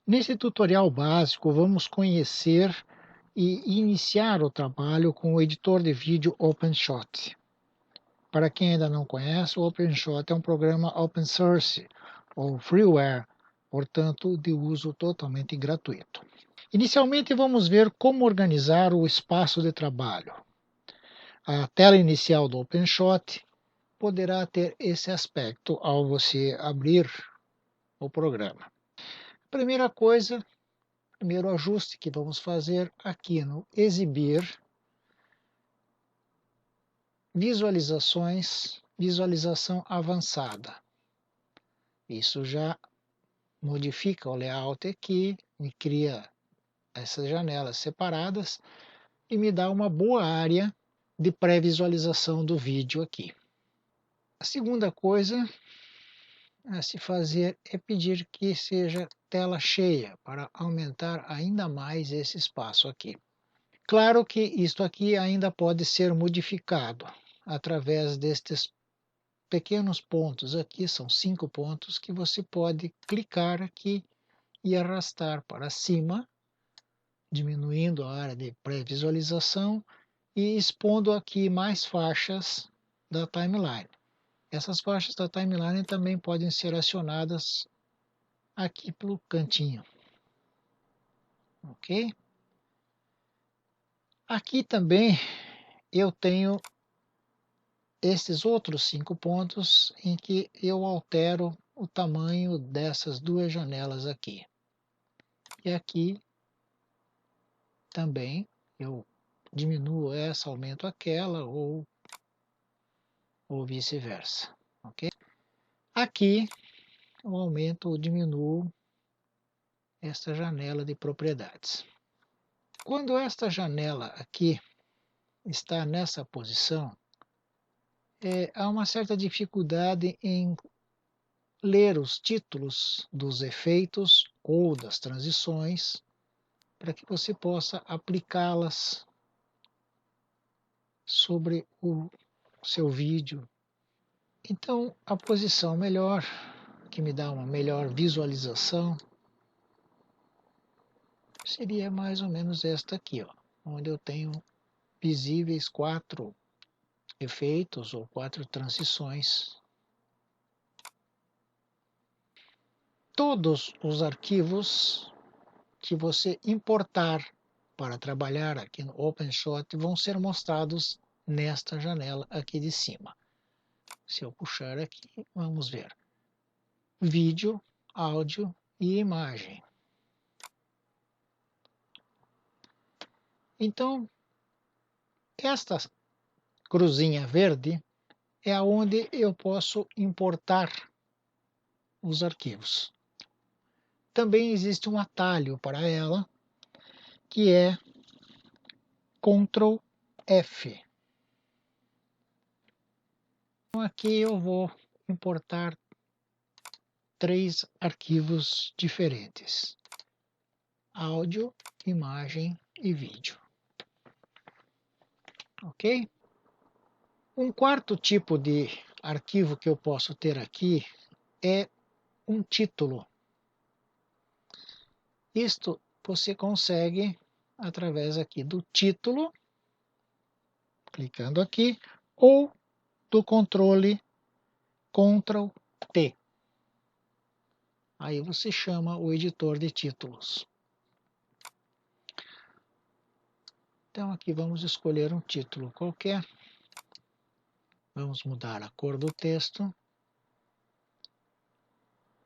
Nesse tutorial básico, vamos conhecer e iniciar o trabalho com o editor de vídeo OpenShot. Para quem ainda não conhece, o OpenShot é um programa open source ou freeware, portanto, de uso totalmente gratuito. Inicialmente, vamos ver como organizar o espaço de trabalho. A tela inicial do OpenShot poderá ter esse aspecto ao você abrir o programa. Primeira coisa, primeiro ajuste que vamos fazer aqui no Exibir, Visualizações, Visualização Avançada. Isso já modifica o layout aqui, me cria essas janelas separadas e me dá uma boa área de pré-visualização do vídeo aqui. A segunda coisa a se fazer é pedir que seja tela cheia para aumentar ainda mais esse espaço aqui. Claro que isto aqui ainda pode ser modificado através destes pequenos pontos aqui, são 5 pontos que você pode clicar aqui e arrastar para cima, diminuindo a área de pré-visualização e expondo aqui mais faixas da timeline. Essas faixas da timeline também podem ser acionadas aqui pelo cantinho, ok? Aqui também eu tenho esses outros 5 pontos em que eu altero o tamanho dessas duas janelas aqui. E aqui também eu diminuo essa, aumento aquela ou vice-versa, ok? Aqui eu aumento ou diminuo esta janela de propriedades. Quando esta janela aqui está nessa posição, há uma certa dificuldade em ler os títulos dos efeitos ou das transições para que você possa aplicá-las sobre o seu vídeo. Então, a posição melhor, que me dá uma melhor visualização, seria mais ou menos esta aqui, ó, onde eu tenho visíveis 4 efeitos ou 4 transições. Todos os arquivos que você importar para trabalhar aqui no OpenShot vão ser mostrados nesta janela aqui de cima. Se eu puxar aqui, vamos ver vídeo, áudio e imagem. Então, esta cruzinha verde é onde eu posso importar os arquivos. Também existe um atalho para ela, que é Ctrl F. Então, aqui eu vou importar 3 arquivos diferentes: áudio, imagem e vídeo. Ok? Um quarto tipo de arquivo que eu posso ter aqui é um título. Isto você consegue através aqui do título, clicando aqui, ou do controle Ctrl T. Aí você chama o editor de títulos. Então aqui vamos escolher um título qualquer. Vamos mudar a cor do texto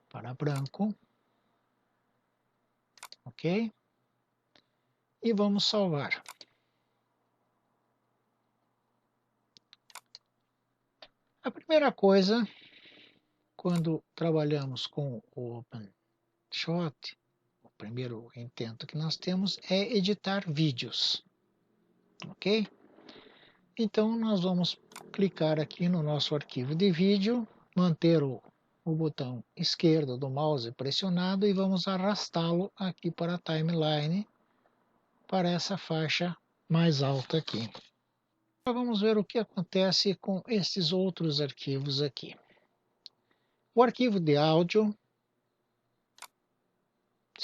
para branco. Ok? E vamos salvar. A primeira coisa, quando trabalhamos com o OpenShot, o primeiro intento que nós temos é editar vídeos. Ok? Então nós vamos clicar aqui no nosso arquivo de vídeo, manter o botão esquerdo do mouse pressionado e vamos arrastá-lo aqui para a timeline, para essa faixa mais alta aqui. Agora vamos ver o que acontece com esses outros arquivos aqui. O arquivo de áudio,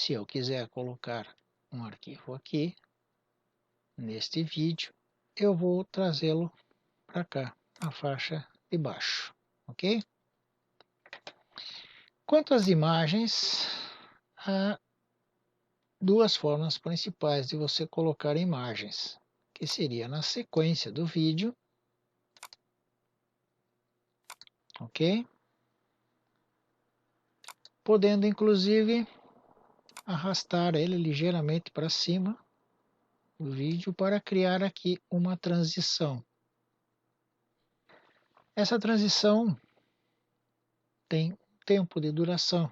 Se eu quiser colocar um arquivo aqui, neste vídeo, eu vou trazê-lo para cá, na faixa de baixo, ok? Quanto às imagens, há duas formas principais de você colocar imagens, que seria na sequência do vídeo, ok? Podendo inclusive arrastar ele ligeiramente para cima do vídeo para criar aqui uma transição. Essa transição tem tempo de duração.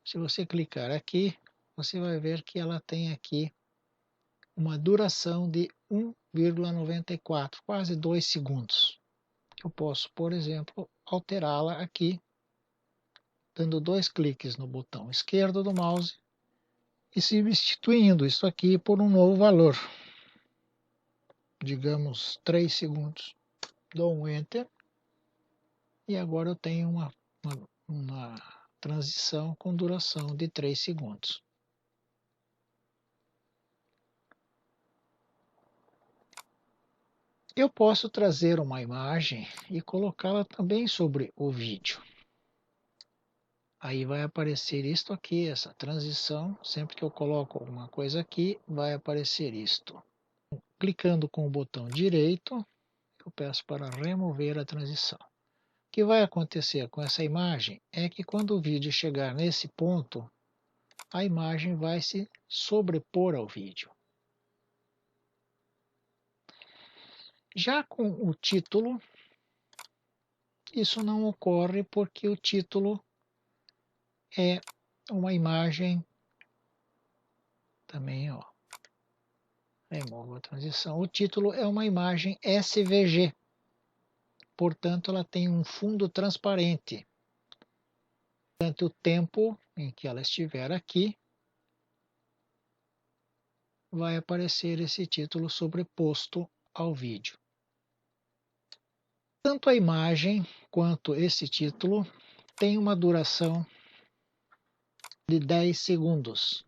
Se você clicar aqui, você vai ver que ela tem aqui uma duração de 1,94, quase 2 segundos. Eu posso, por exemplo, alterá-la aqui, dando 2 cliques no botão esquerdo do mouse e substituindo isso aqui por um novo valor. Digamos 3 segundos. Dou um Enter e agora eu tenho uma transição com duração de 3 segundos. Eu posso trazer uma imagem e colocá-la também sobre o vídeo. Aí vai aparecer isto aqui, essa transição. Sempre que eu coloco alguma coisa aqui, vai aparecer isto. Clicando com o botão direito, eu peço para remover a transição. O que vai acontecer com essa imagem é que quando o vídeo chegar nesse ponto, a imagem vai se sobrepor ao vídeo. Já com o título, isso não ocorre porque o título é uma imagem, também, ó, removo a transição. O título é uma imagem SVG, portanto ela tem um fundo transparente. Durante o tempo em que ela estiver aqui, vai aparecer esse título sobreposto ao vídeo. Tanto a imagem quanto esse título tem uma duração de 10 segundos,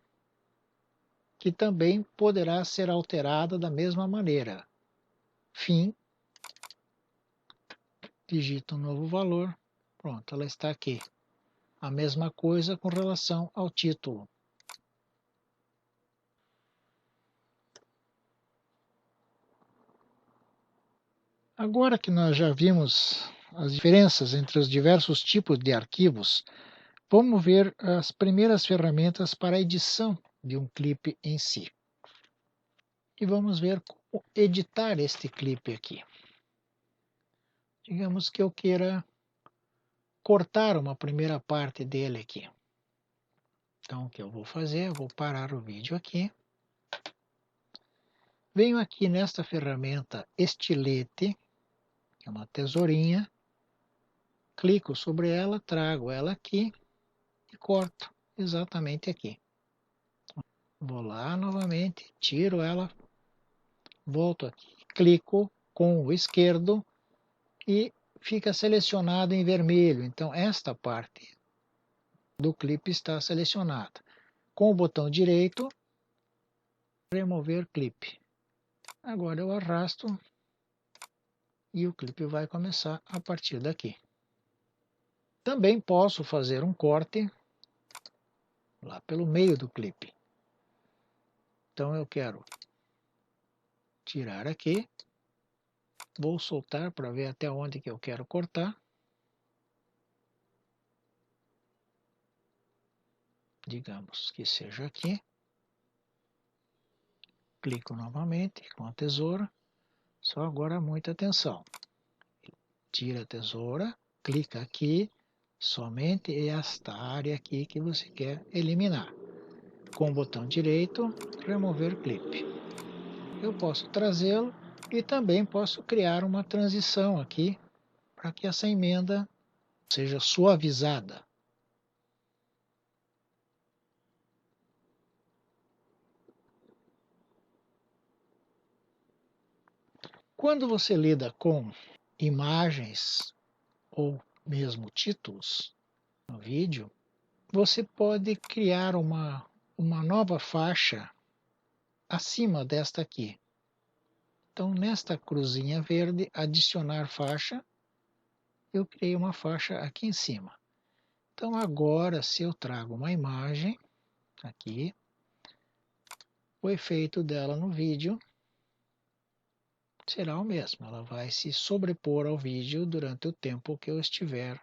que também poderá ser alterada da mesma maneira. Fim, digito um novo valor, pronto, ela está aqui. A mesma coisa com relação ao título. Agora que nós já vimos as diferenças entre os diversos tipos de arquivos, vamos ver as primeiras ferramentas para a edição de um clipe em si. E vamos ver como editar este clipe aqui. Digamos que eu queira cortar uma primeira parte dele aqui. Então, o que eu vou fazer? Eu vou parar o vídeo aqui. Venho aqui nesta ferramenta Estilete, que é uma tesourinha. Clico sobre ela, trago ela aqui e corto exatamente aqui. Vou lá novamente, tiro ela, volto aqui, clico com o esquerdo e fica selecionado em vermelho. Então, esta parte do clipe está selecionada. Com o botão direito, remover clipe. Agora eu arrasto e o clipe vai começar a partir daqui. Também posso fazer um corte lá pelo meio do clipe. Então eu quero tirar aqui, vou soltar para ver até onde que eu quero cortar. Digamos que seja aqui. Clico novamente com a tesoura. Só agora muita atenção. Tira a tesoura, clica aqui, somente esta área aqui que você quer eliminar. Com o botão direito, remover clipe. Eu posso trazê-lo e também posso criar uma transição aqui para que essa emenda seja suavizada. Quando você lida com imagens ou mesmo títulos no vídeo, você pode criar uma nova faixa acima desta aqui. Então, nesta cruzinha verde, adicionar faixa, eu criei uma faixa aqui em cima. Então, agora, se eu trago uma imagem, aqui, o efeito dela no vídeo será o mesmo. Ela vai se sobrepor ao vídeo durante o tempo que eu estiver,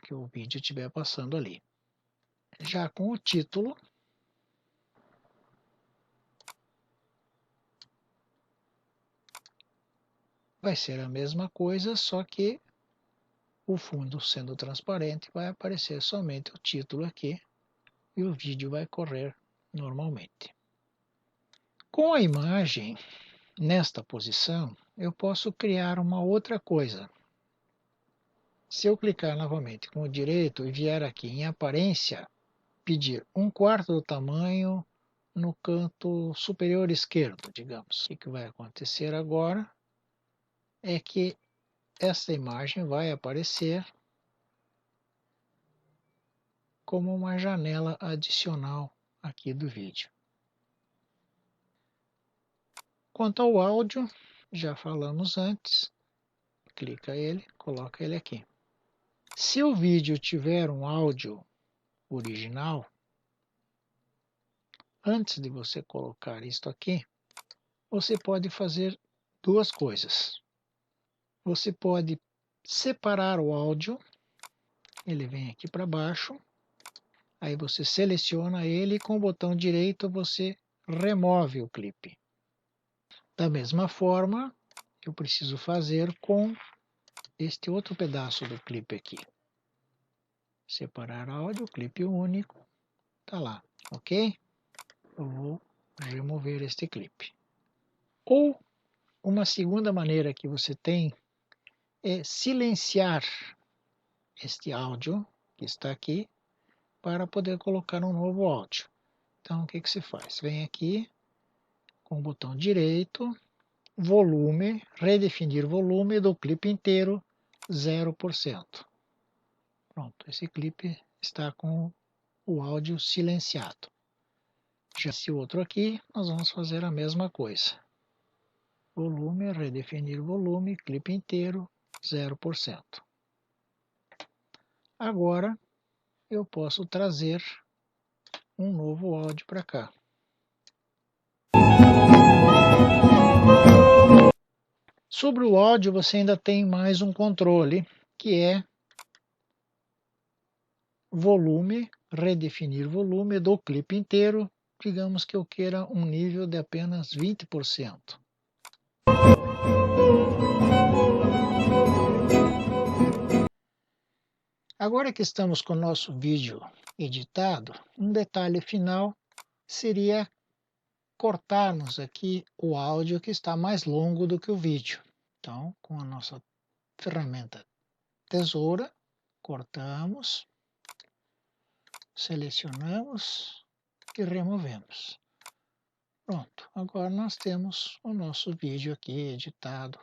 que o vídeo estiver passando ali. Já com o título, vai ser a mesma coisa, só que o fundo sendo transparente vai aparecer somente o título aqui e o vídeo vai correr normalmente. Com a imagem nesta posição, eu posso criar uma outra coisa. Se eu clicar novamente com o direito e vier aqui em aparência, pedir 1/4 do tamanho no canto superior esquerdo, digamos. O que vai acontecer agora é que essa imagem vai aparecer como uma janela adicional aqui do vídeo. Quanto ao áudio, já falamos antes, clica ele, coloca ele aqui. Se o vídeo tiver um áudio original, antes de você colocar isto aqui, você pode fazer duas coisas. Você pode separar o áudio, ele vem aqui para baixo, aí você seleciona ele e com o botão direito você remove o clipe. Da mesma forma, eu preciso fazer com este outro pedaço do clipe aqui. Separar áudio, clipe único, tá lá, ok? Eu vou remover este clipe. Ou uma segunda maneira que você tem é silenciar este áudio que está aqui para poder colocar um novo áudio. Então, o que se faz? Vem aqui com o botão direito, volume, redefinir volume do clipe inteiro, 0%. Pronto, esse clipe está com o áudio silenciado. Já esse outro aqui, nós vamos fazer a mesma coisa. Volume, redefinir volume, clipe inteiro, 0%. Agora, eu posso trazer um novo áudio para cá. Sobre o áudio, você ainda tem mais um controle, que é volume, redefinir volume do clipe inteiro. Digamos que eu queira um nível de apenas 20%. Agora que estamos com o nosso vídeo editado, um detalhe final seria cortarmos aqui o áudio que está mais longo do que o vídeo. Então, com a nossa ferramenta tesoura, cortamos, selecionamos e removemos. Pronto, agora nós temos o nosso vídeo aqui editado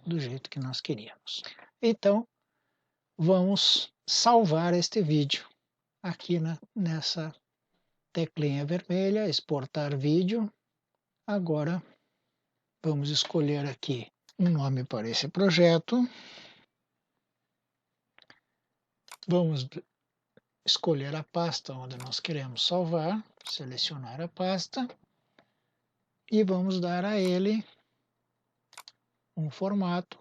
do jeito que nós queríamos. Então, vamos salvar este vídeo aqui nessa teclinha vermelha, exportar vídeo. Agora, vamos escolher aqui um nome para esse projeto. Vamos escolher a pasta onde nós queremos salvar, selecionar a pasta e vamos dar a ele um formato.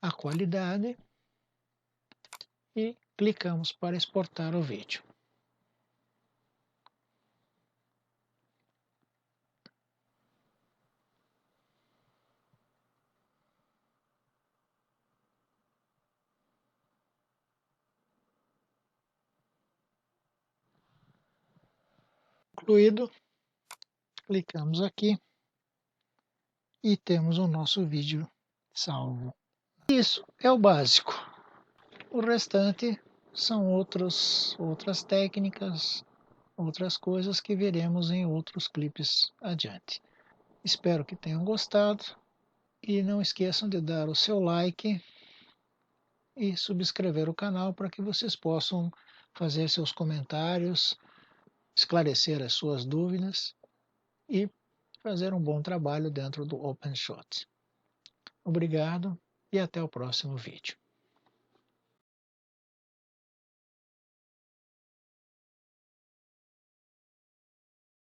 A qualidade e clicamos para exportar o vídeo. Concluído, clicamos aqui e temos o nosso vídeo salvo. Isso é o básico. O restante são outras técnicas, outras coisas que veremos em outros clipes adiante. Espero que tenham gostado. E não esqueçam de dar o seu like e subscrever o canal para que vocês possam fazer seus comentários, esclarecer as suas dúvidas e fazer um bom trabalho dentro do OpenShot. Obrigado e até o próximo vídeo.